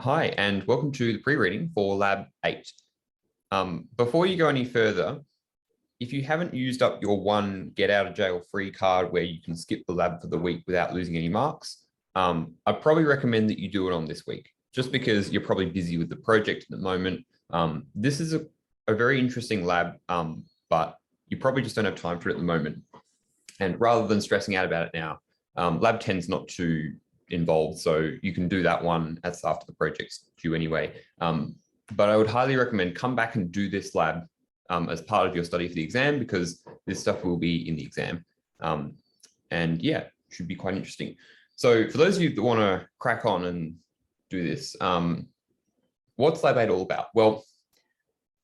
Hi, and welcome to the pre-reading for Lab 8. Before you go any further, if you haven't used up your one get out of jail free card where you can skip the lab for the week without losing any marks, I'd probably recommend that you do it on this week, just because you're probably busy with the project at the moment. This is a very interesting lab, but you probably just don't have time for it at the moment. And rather than stressing out about it now, Lab 10 is not too involved, so you can do that one as after the project's due anyway. But I would highly recommend come back and do this lab as part of your study for the exam, because this stuff will be in the exam. And yeah, should be quite interesting. So for those of you that want to crack on and do this, what's Lab 8 all about? Well,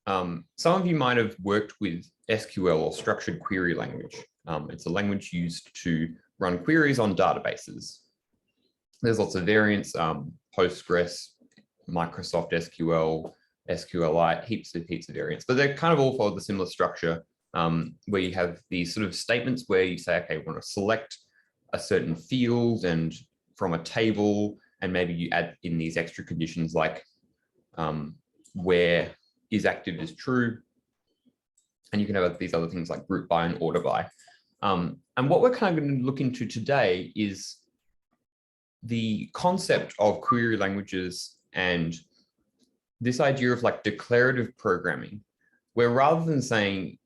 some of you might have worked with SQL, or structured query language. It's a language used to run queries on databases. There's lots of variants, Postgres, Microsoft SQL, SQLite, heaps of variants, but they kind of all follow the similar structure, where you have these sort of statements where you say, okay, we want to select a certain field and from a table, and maybe you add in these extra conditions like where is active is true. And you can have these other things like group by and order by. And what we're kind of going to look into today is the concept of query languages and this idea of like declarative programming, where rather than saying,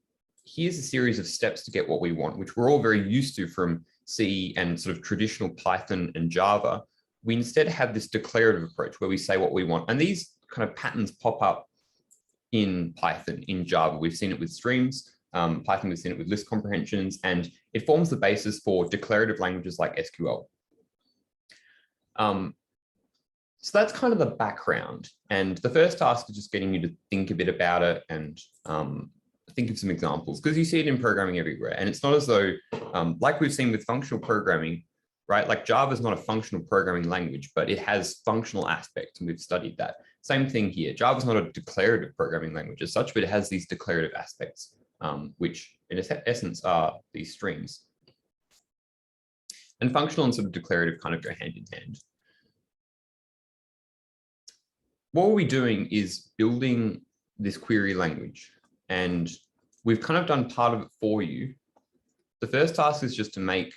here's a series of steps to get what we want, which we're all very used to from C and sort of traditional Python and Java, we instead have this declarative approach where we say what we want. And these kind of patterns pop up in Python, in Java. We've seen it with streams. Python, we've seen it with list comprehensions, and it forms the basis for declarative languages like SQL. So that's kind of the background. And the first task is just getting you to think a bit about it and think of some examples, because you see it in programming everywhere. And it's not as though, like we've seen with functional programming, right? Like Java is not a functional programming language, but it has functional aspects, and we've studied that. Same thing here. Java is not a declarative programming language as such, but it has these declarative aspects, which in essence are these streams. And functional and sort of declarative kind of go hand in hand. What we're doing is building this query language, and we've kind of done part of it for you. The first task is just to make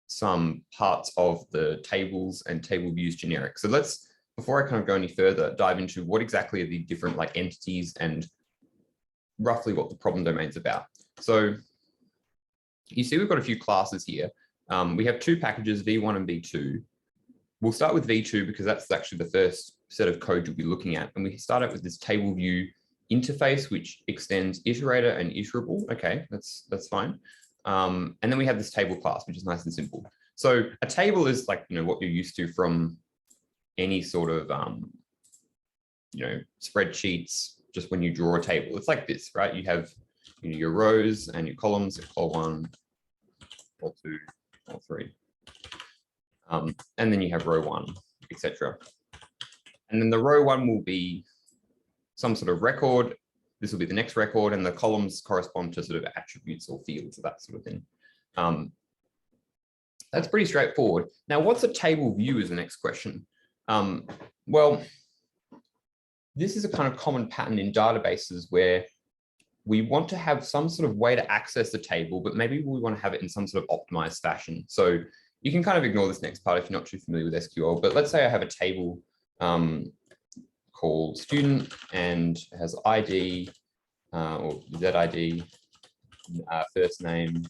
some parts of the tables and table views generic. So let's, before I kind of go any further, dive into what exactly are the different like entities and roughly what the problem domain's about. So you see we've got a few classes here. We have two packages, V1 and V2. We'll start with V2 because that's actually the first set of code you'll be looking at. And we start out with this table view interface, which extends iterator and iterable. Okay, that's fine. And then we have this table class, which is nice and simple. So a table is like, what you're used to from any sort of, spreadsheets, just when you draw a table. It's like this, right? You have your rows and your columns, col1, col2, col3. And then you have row 1, etc. And then the row 1 will be some sort of record. This will be the next record, and the columns correspond to sort of attributes or fields or that sort of thing. That's pretty straightforward. Now, what's a table view is the next question. Well, this is a kind of common pattern in databases where we want to have some sort of way to access the table, but maybe we want to have it in some sort of optimized fashion. So you can kind of ignore this next part if you're not too familiar with SQL, but let's say I have a table called student and it has ID or ZID, first name,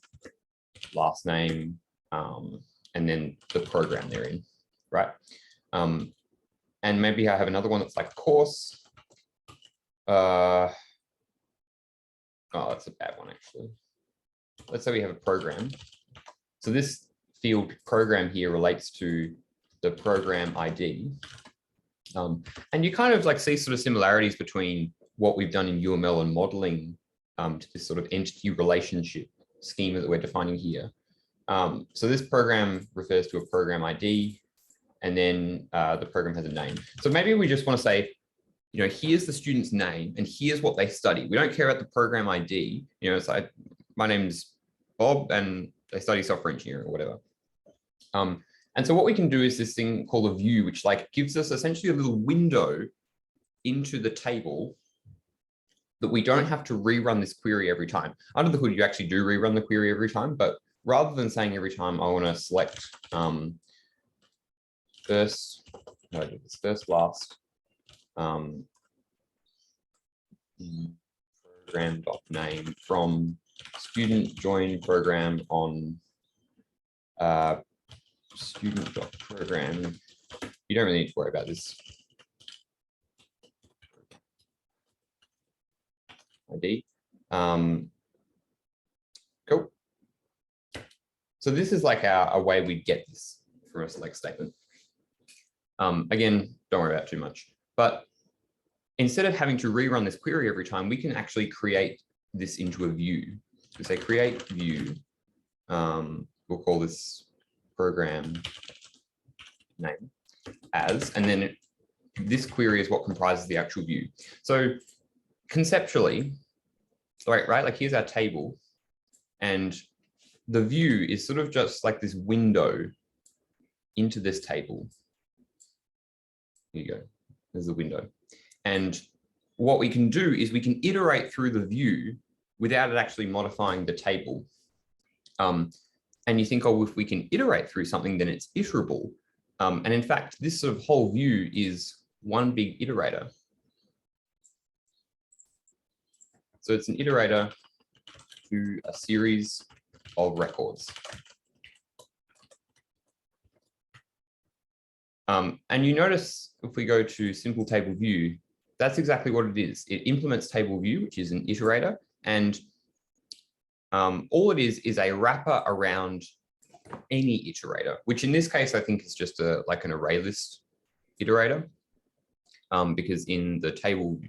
last name, and then the program they're in, right? And maybe I have another one that's like course. Oh, that's a bad one, actually. Let's say we have a program. So this field program here relates to the program ID. And you kind of like see sort of similarities between what we've done in UML and modeling to this sort of entity relationship schema that we're defining here. So this program refers to a program ID, and then the program has a name. So maybe we just want to say, here's the student's name and here's what they study. We don't care about the program ID. It's like, my name's Bob and they study software engineering or whatever. And so what we can do is this thing called a view, which like gives us essentially a little window into the table that we don't have to rerun this query every time. Under the hood, you actually do rerun the query every time, but rather than saying every time I want to select first last program.name from student join program on student.program. You don't really need to worry about this. ID. Cool. So this is like a way we get this from a select statement. Again, don't worry about it too much. But instead of having to rerun this query every time, we can actually create this into a view. So say create view. We'll call this program name as, and then this query is what comprises the actual view. So conceptually, right, like here's our table, and the view is sort of just like this window into this table. Here you go, there's the window. And what we can do is we can iterate through the view without it actually modifying the table. And you think, oh, if we can iterate through something, then it's iterable. And in fact, this sort of whole view is one big iterator. So it's an iterator to a series of records. And you notice if we go to simple table view, that's exactly what it is. It implements table view, which is an iterator, and all it is a wrapper around any iterator, which in this case, I think is just like an array list iterator, because in the table,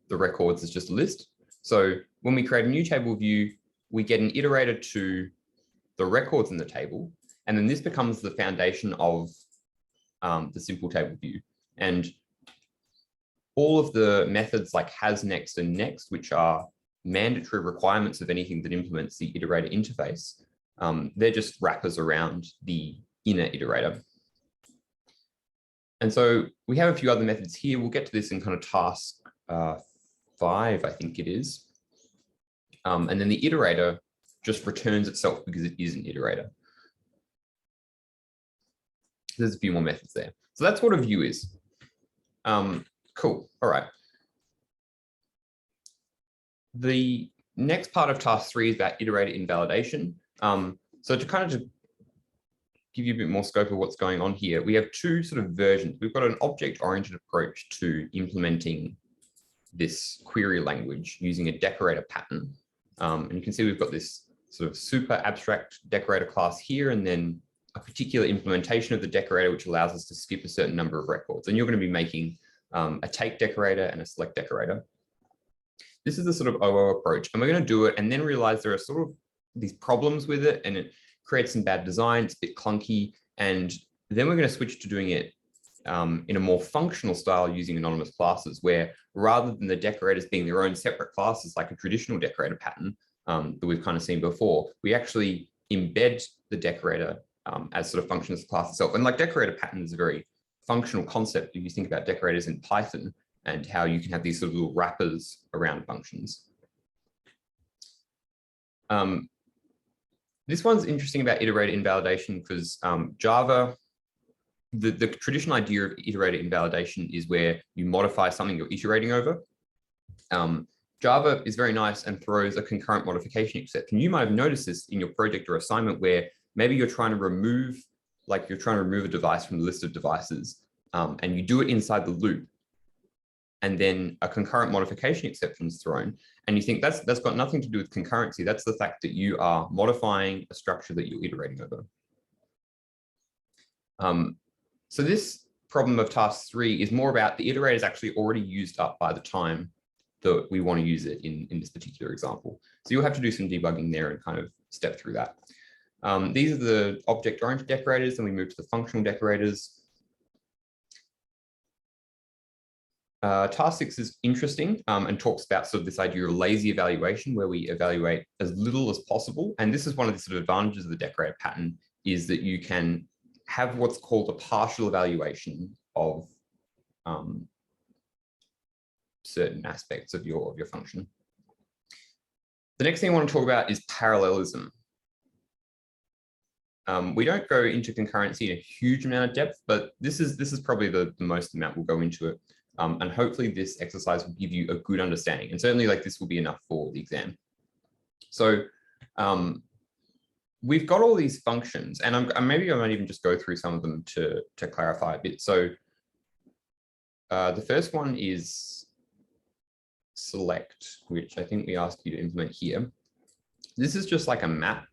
the records is just a list. So when we create a new table view, we get an iterator to the records in the table, and then this becomes the foundation of the simple table view. And all of the methods like has, next, and next, which are mandatory requirements of anything that implements the iterator interface, they're just wrappers around the inner iterator. And so we have a few other methods here. We'll get to this in kind of task 5, I think it is. And then the iterator just returns itself because it is an iterator. There's a few more methods there. So that's what a view is. Cool. All right. The next part of task 3 is about iterator invalidation. So to kind of give you a bit more scope of what's going on here, we have two sort of versions. We've got an object-oriented approach to implementing this query language using a decorator pattern. And you can see we've got this sort of super abstract decorator class here, and then a particular implementation of the decorator, which allows us to skip a certain number of records. And you're going to be making a take decorator and a select decorator. This is the sort of OO approach, and we're going to do it and then realize there are sort of these problems with it, and it creates some bad design, it's a bit clunky, and then we're going to switch to doing it in a more functional style using anonymous classes, where rather than the decorators being their own separate classes like a traditional decorator pattern that we've kind of seen before, we actually embed the decorator as sort of functions as class itself. And like decorator pattern is a very functional concept if you think about decorators in Python and how you can have these sort of little wrappers around functions. This one's interesting about iterator invalidation because Java, the traditional idea of iterator invalidation is where you modify something you're iterating over. Java is very nice and throws a concurrent modification exception. You might have noticed this in your project or assignment where maybe you're trying to remove a device from the list of devices, and you do it inside the loop. And then a concurrent modification exception is thrown. And you think that's got nothing to do with concurrency. That's the fact that you are modifying a structure that you're iterating over. So this problem of task 3 is more about the iterator is actually already used up by the time that we want to use it in this particular example. So you'll have to do some debugging there and kind of step through that. These are the object-oriented decorators, and we move to the functional decorators. Task 6 is interesting and talks about sort of this idea of lazy evaluation, where we evaluate as little as possible. And this is one of the sort of advantages of the decorator pattern, is that you can have what's called a partial evaluation of certain aspects of your function. The next thing I want to talk about is parallelism. We don't go into concurrency in a huge amount of depth, but this is probably the most amount we'll go into it. And hopefully this exercise will give you a good understanding. And certainly like this will be enough for the exam. So we've got all these functions, and maybe I might even just go through some of them to clarify a bit. So the first one is select, which I think we asked you to implement here. This is just like a map.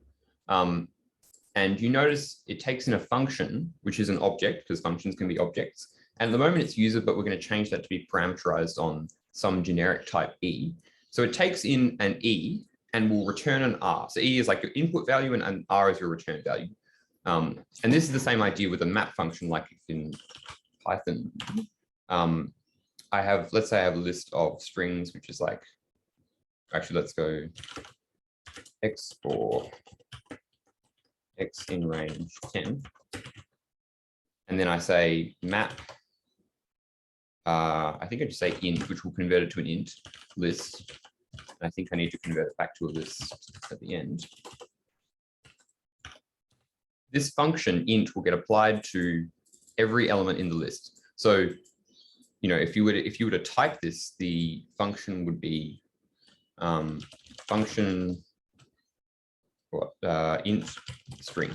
And you notice it takes in a function, which is an object, because functions can be objects. And at the moment it's user, but we're going to change that to be parameterized on some generic type E. So it takes in an E and will return an R. So E is like your input value and R is your return value. And this is the same idea with a map function, like in Python. Let's say I have a list of strings, which is like, actually, let's go X for X in range 10. And then I say map, I think I just say int, which will convert it to an int list. And I think I need to convert it back to a list at the end. This function int will get applied to every element in the list. So, you know, if you were to type this, the function would be function int string.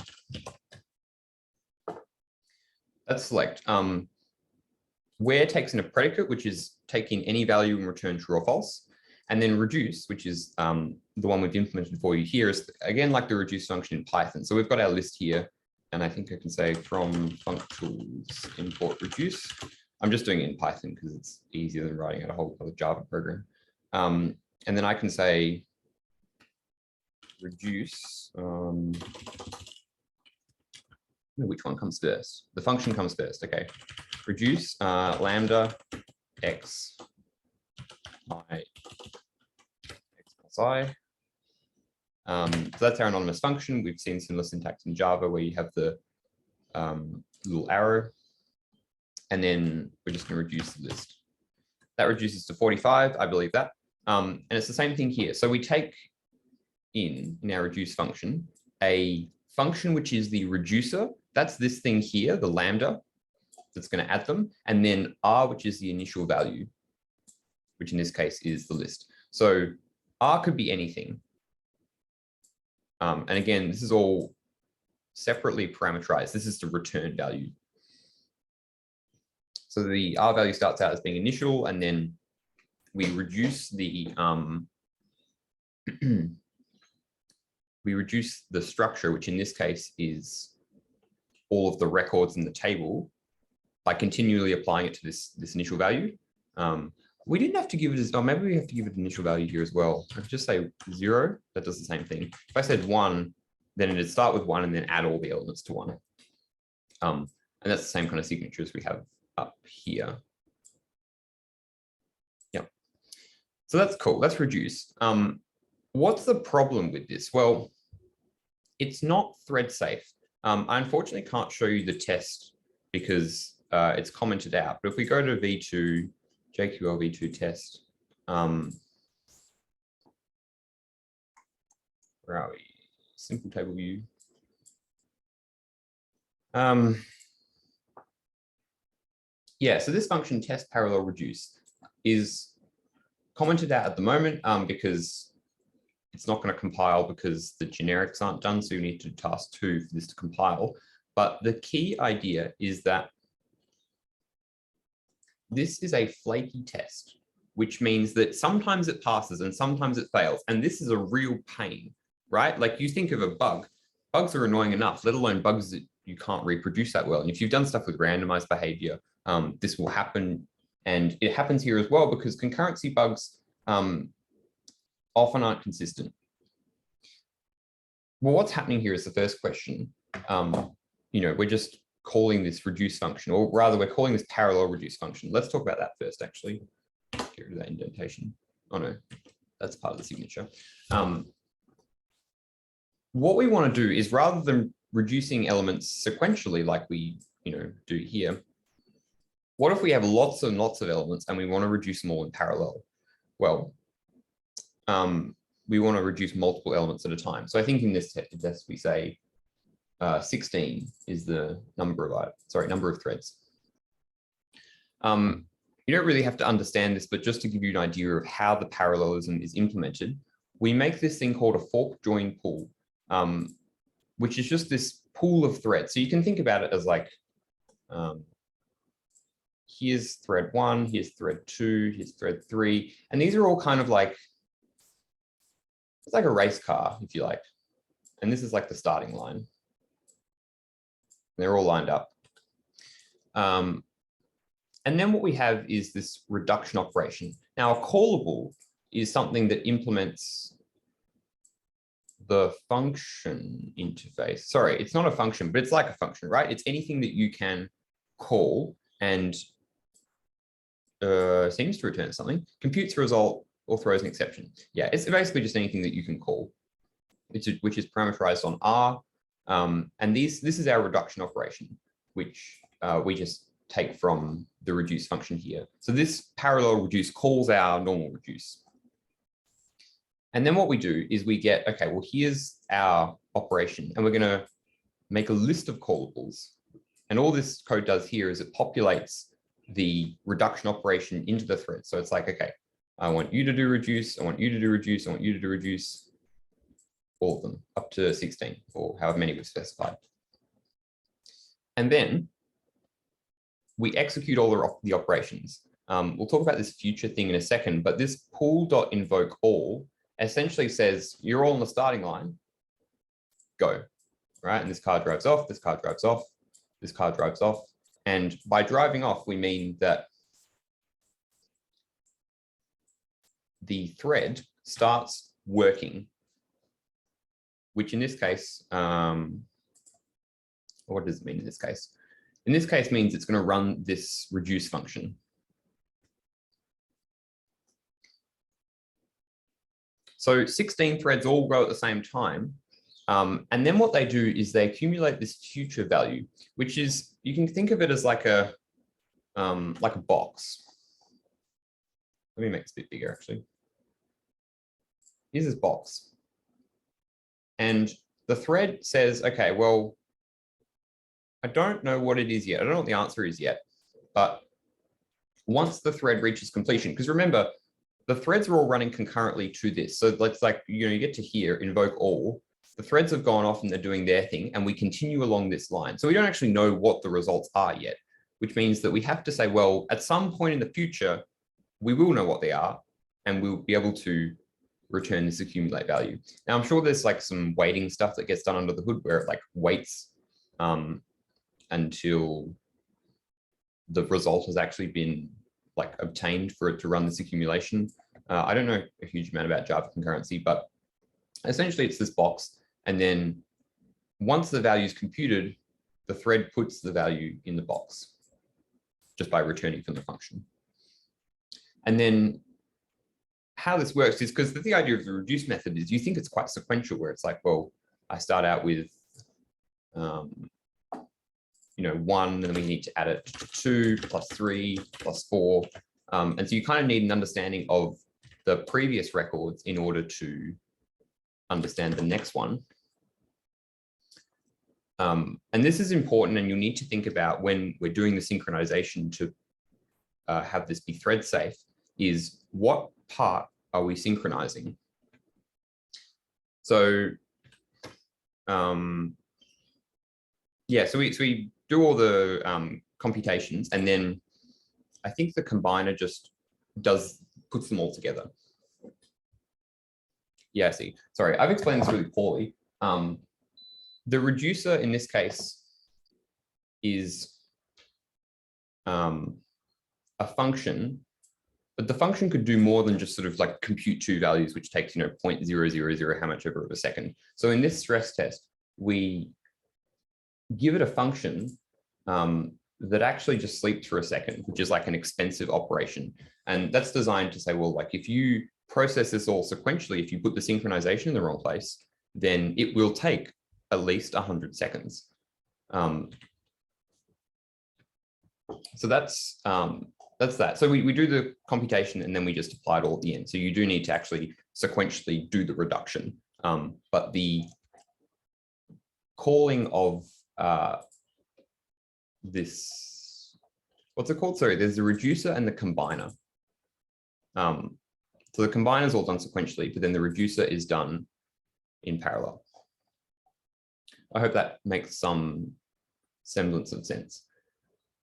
That's select. Where takes in a predicate, which is taking any value and return true or false. And then reduce, which is the one we've implemented for you here, is again like the reduce function in Python. So we've got our list here, and I think I can say from functools import reduce. I'm just doing it in Python because it's easier than writing out a whole other Java program. And then I can say reduce, which one comes first? The function comes first, okay. Reduce lambda x I x plus I. So that's our anonymous function. We've seen similar syntax in Java where you have the little arrow, and then we're just going to reduce the list. That reduces to 45, I believe that. And it's the same thing here. So we take in our reduce function, a function which is the reducer. That's this thing here, the lambda, that's going to add them. And then R, which is the initial value, which in this case is the list. So R could be anything. And again, this is all separately parameterized. This is the return value. So the R value starts out as being initial, and then we reduce the structure, which in this case is all of the records in the table, by continually applying it to this initial value. We didn't have to give it, or maybe we have to give it an initial value here as well. I could just say 0, that does the same thing. If I said 1, then it'd start with 1 and then add all the elements to 1. And that's the same kind of signature as we have up here. Yeah. So that's cool, that's reduce. What's the problem with this? Well, it's not thread safe. I unfortunately can't show you the test because it's commented out. But if we go to V2, JQL V2 test, where are we? Simple table view. Yeah, so this function test parallel reduce is commented out at the moment because it's not going to compile because the generics aren't done. So you need to do task 2 for this to compile. But the key idea is that this is a flaky test, which means that sometimes it passes and sometimes it fails. And this is a real pain, right? Like you think of a bug. Bugs are annoying enough, let alone bugs that you can't reproduce that well. And if you've done stuff with randomized behavior, this will happen. And it happens here as well because concurrency bugs often aren't consistent. Well, what's happening here is the first question. You know, we're just calling this reduce function, or rather we're calling this parallel reduce function. Let's talk about that first, actually. Get rid of that indentation. Oh no, that's part of the signature. What we want to do is rather than reducing elements sequentially like we do here, what if we have lots and lots of elements and we want to reduce them all in parallel? Well, we want to reduce multiple elements at a time. So I think in this test, we say 16 is the number of threads. You don't really have to understand this, but just to give you an idea of how the parallelism is implemented, we make this thing called a fork join pool, which is just this pool of threads. So you can think about it as like, here's thread 1, here's thread 2, here's thread 3. And these are all kind of like, it's like a race car, if you like. And this is like the starting line. They're all lined up. And then what we have is this reduction operation. Now, a callable is something that implements the function interface. Sorry, it's not a function, but it's like a function, right? It's anything that you can call and seems to return something, computes a result, or throws an exception. Yeah, it's basically just anything that you can call, which is parameterized on R. And this is our reduction operation, which we just take from the reduce function here. So this parallel reduce calls our normal reduce. And then what we do is we get, okay, well, here's our operation, and we're going to make a list of callables. And all this code does here is it populates the reduction operation into the thread. So it's like, okay, I want you to do reduce, I want you to do reduce, I want you to do reduce, all of them up to 16 or however many we've specified. And then we execute all the operations. We'll talk about this future thing in a second, but this pool.invoke all essentially says you're all on the starting line, go, right? And this car drives off, this car drives off, this car drives off. And by driving off, we mean that the thread starts working, which in this case, what does it mean in this case? In this case means it's going to run this reduce function. So 16 threads all go at the same time. And then what they do is they accumulate this future value, which is, you can think of it as like a box. Let me make this a bit bigger, actually. Here's this box. And the thread says, okay, well, I don't know what it is yet. I don't know what the answer is yet. But once the thread reaches completion, because remember, the threads are all running concurrently to this. So let's like, you get to here, invoke all. The threads have gone off and they're doing their thing, and we continue along this line. So we don't actually know what the results are yet, which means that we have to say, well, at some point in the future, we will know what they are, and we'll be able to return this accumulate value. Now, I'm sure there's like some waiting stuff that gets done under the hood where it like waits until the result has actually been like obtained for it to run this accumulation. I don't know a huge amount about Java concurrency, but essentially it's this box. And then once the value is computed, the thread puts the value in the box just by returning from the function. And then how this works is, because the idea of the reduce method is you think it's quite sequential, where it's like, well, I start out with, 1, and then we need to add it to 2 plus 3 plus 4. And so you kind of need an understanding of the previous records in order to understand the next one. And this is important, and you'll need to think about when we're doing the synchronization to have this be thread safe, is what part are we synchronizing? So, yeah, so we do all the computations, and then I think the combiner just puts them all together. Yeah, I see. Sorry, I've explained this really poorly. The reducer in this case is a function, but the function could do more than just sort of like compute two values, which takes 0.000 how much ever of a second. So in this stress test, we give it a function that actually just sleeps for a second, which is like an expensive operation. And that's designed to say, well, like if you process this all sequentially, if you put the synchronization in the wrong place, then it will take at least 100 seconds. So that's that. So we do the computation and then we just apply it all at the end. So you do need to actually sequentially do the reduction. But the calling of this, what's it called? Sorry, there's the reducer and the combiner. So the combiner is all done sequentially, but then the reducer is done in parallel. I hope that makes some semblance of sense.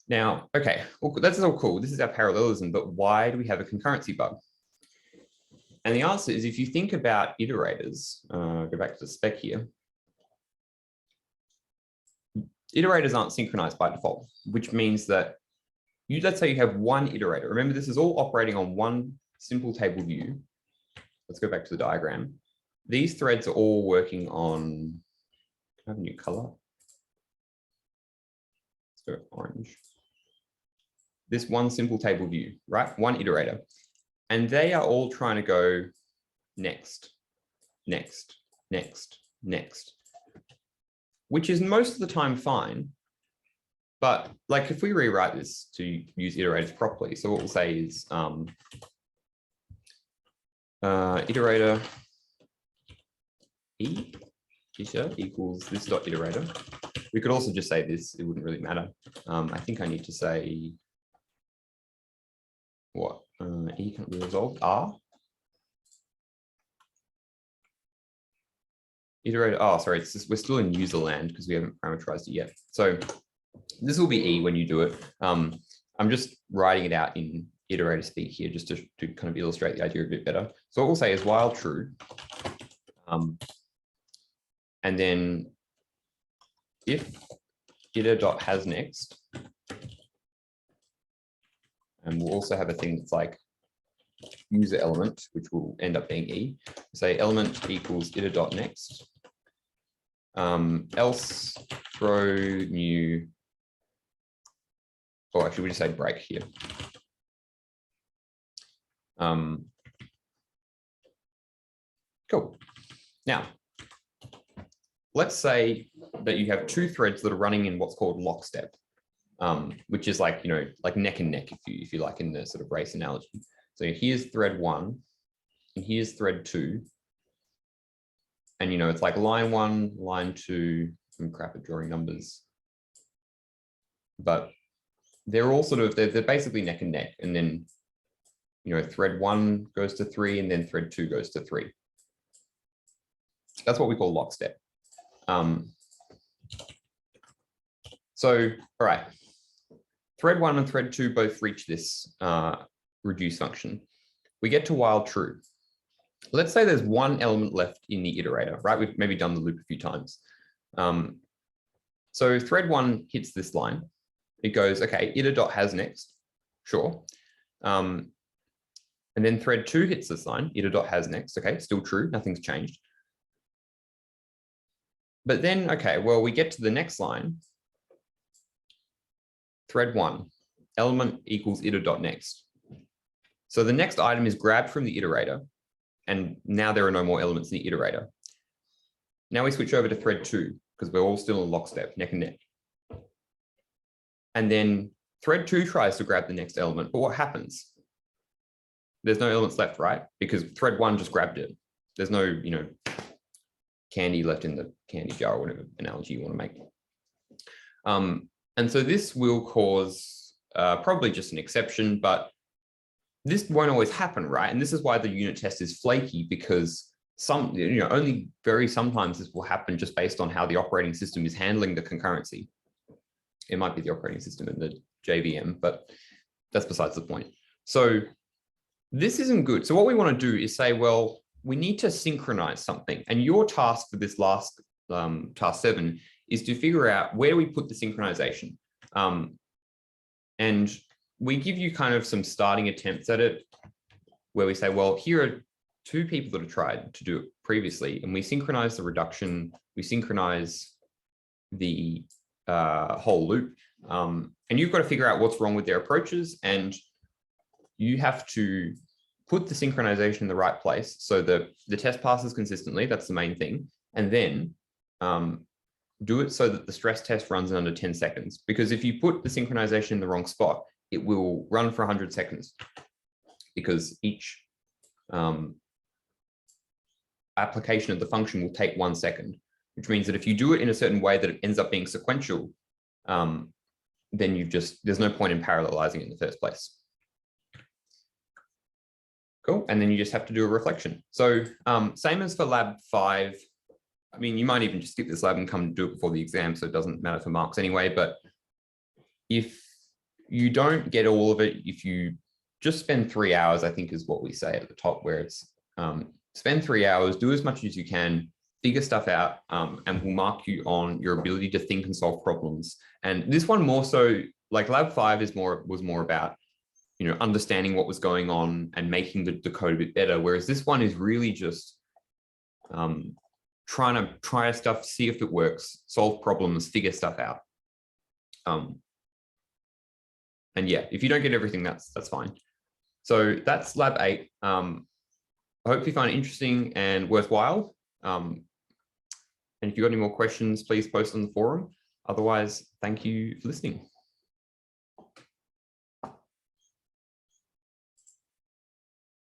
Now, okay, well, that's all cool. This is our parallelism, but why do we have a concurrency bug? And the answer is, if you think about iterators, go back to the spec here. Iterators aren't synchronized by default, which means that let's say you have one iterator. Remember, this is all operating on one simple table view. Let's go back to the diagram. These threads are all working on, can I have a new color? Let's go orange. This one simple table view, right? One iterator. And they are all trying to go next, next, next, next, which is most of the time fine. But like if we rewrite this to use iterators properly, so what we'll say is iterator E equals this dot iterator. We could also just say this, it wouldn't really matter. I think I need to say what? E can't be resolved. R. Iterator, oh, sorry, it's just, we're still in user land because we haven't parameterized it yet. So this will be E when you do it. I'm just writing it out in iterator speak here just to kind of illustrate the idea a bit better. So what we'll say is while true, and then if iter.hasNext, and we'll also have a thing that's like user element, which will end up being E. Say element equals iter.next, else throw new, or actually we just say break here. Cool. Now, let's say that you have two threads that are running in what's called lockstep, which is like, like neck and neck, if you like, in the sort of race analogy. So here's thread 1 and here's thread 2. And, it's like line 1, line 2, I'm crap at drawing numbers. But they're all sort of, they're basically neck and neck. And then, thread 1 goes to 3 and then thread 2 goes to 3. That's what we call lockstep. So, all right. Thread 1 and thread 2 both reach this reduce function. We get to while true. Let's say there's one element left in the iterator, right? We've maybe done the loop a few times. So thread 1 hits this line. It goes, okay, iter.hasNext, sure. And then thread 2 hits this line, iter.hasNext, okay, still true, nothing's changed. But then, okay, well, we get to the next line. Thread 1, element equals iter.next. So the next item is grabbed from the iterator, and now there are no more elements in the iterator. Now we switch over to thread 2, because we're all still in lockstep, neck and neck. And then thread 2 tries to grab the next element, but what happens? There's no elements left, right? Because thread 1 just grabbed it. There's no, candy left in the candy jar or whatever analogy you want to make. And so this will cause probably just an exception, but this won't always happen, right? And this is why the unit test is flaky, because only very sometimes this will happen just based on how the operating system is handling the concurrency. It might be the operating system in the JVM, but that's besides the point. So this isn't good. So what we want to do is say, well, we need to synchronize something. And your task for this last task 7 is to figure out where we put the synchronization. And we give you kind of some starting attempts at it, where we say, well, here are 2 people that have tried to do it previously, and we synchronize the reduction, we synchronize the whole loop. And you've got to figure out what's wrong with their approaches, and you have to put the synchronization in the right place so that the test passes consistently. That's the main thing. And then do it so that the stress test runs in under 10 seconds. Because if you put the synchronization in the wrong spot, it will run for 100 seconds because each application of the function will take 1 second, which means that if you do it in a certain way that it ends up being sequential, then there's no point in parallelizing it in the first place. Cool. And then you just have to do a reflection. So same as for lab 5. I mean, you might even just skip this lab and come do it before the exam, so it doesn't matter for marks anyway. But if you don't get all of it, if you just spend 3 hours, I think is what we say at the top, where it's spend 3 hours, do as much as you can, figure stuff out, and we'll mark you on your ability to think and solve problems. And this one more so, like lab 5 was more about, you know, understanding what was going on and making the code a bit better. Whereas this one is really just trying to try stuff, see if it works, solve problems, figure stuff out. And yeah, if you don't get everything, that's fine. So that's lab 8. I hope you find it interesting and worthwhile. And if you've got any more questions, please post on the forum. Otherwise, thank you for listening.